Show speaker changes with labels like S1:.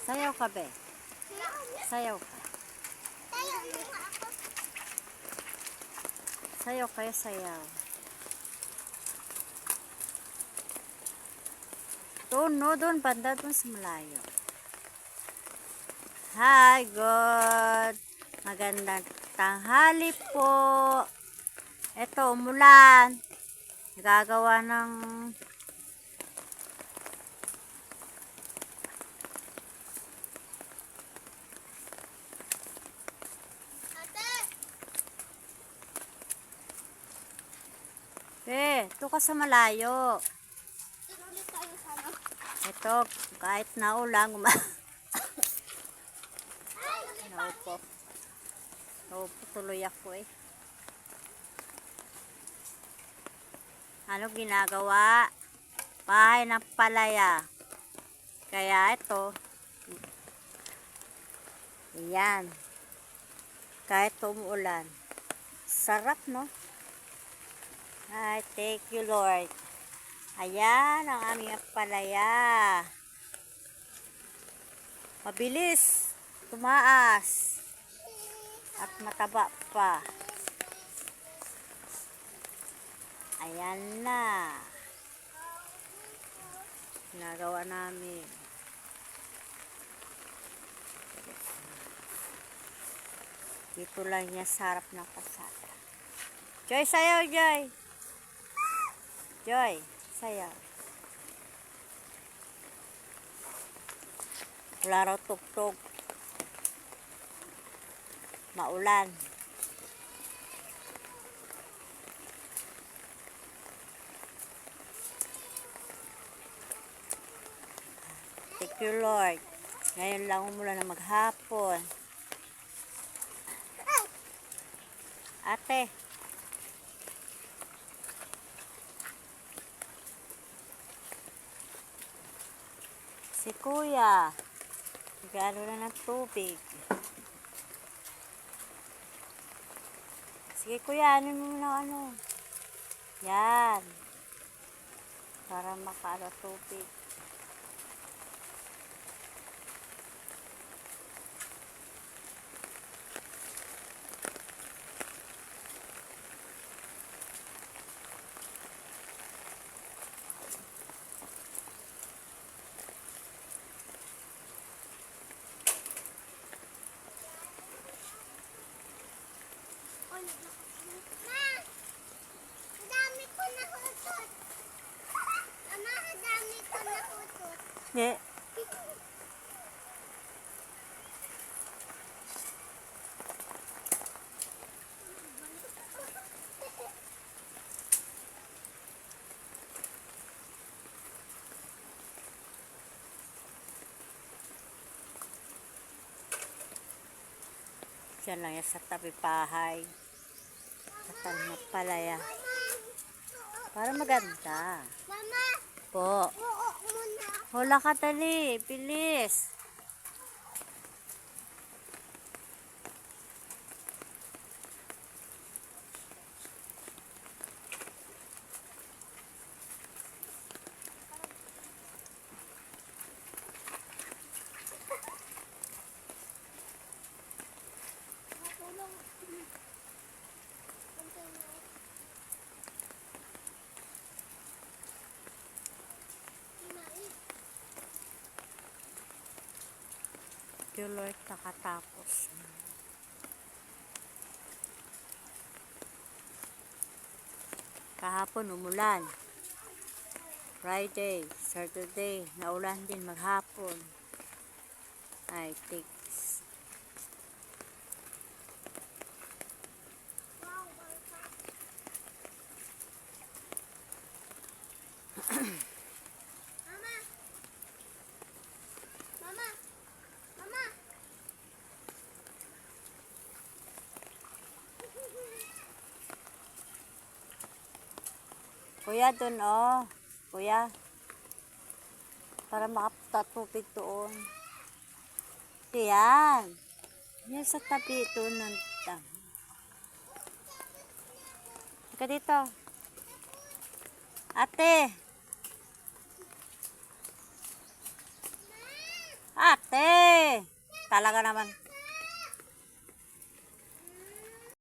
S1: Sayaw ka, be. Sayaw ka. Sayaw kayo, sayaw. Doon, no? Doon, banda doon sa malayo. Hi, God. Magandang tanghali po. Ito, umulan. Nagagawa ng ito ka sa malayo. Ito, kahit naulang, naupo. Naupo tuloy ako eh. Ano ginagawa? Bahay ng palaya. Kaya ito, yan. Kahit umuulan. Sarap, no? Ay, thank you, Lord. Ayan ang aming palaya. Mabilis tumaas at mataba pa. Ayan na. Ginagawa namin. Dito lang niya sa harap ng kasada. Joy, sayaw, Joy. Joy, sayaw. Wala raw tugtog. Maulan. Thank you, Lord. Ngayon lang umulan na maghapon. Ate. Si Kuya. Nagano na ng tubig. Sige Kuya, ano mo na ano. Yan. Para makaano tubig. Yeah. Diyan lang yan sa tabi pahay. Sa tabi ng palaya. Para maganda.
S2: Mama!
S1: Po. Hula ka dali. Bilis. Yung Lord nakatapos. Kahapon umulan. Friday, Saturday, naulan din maghapon. I think Kuya, doon oh. Kuya. Para makatatupig doon. Yan. Yan sa tabi doon ng dam. Ika dito. Ate. Ate. Talaga naman.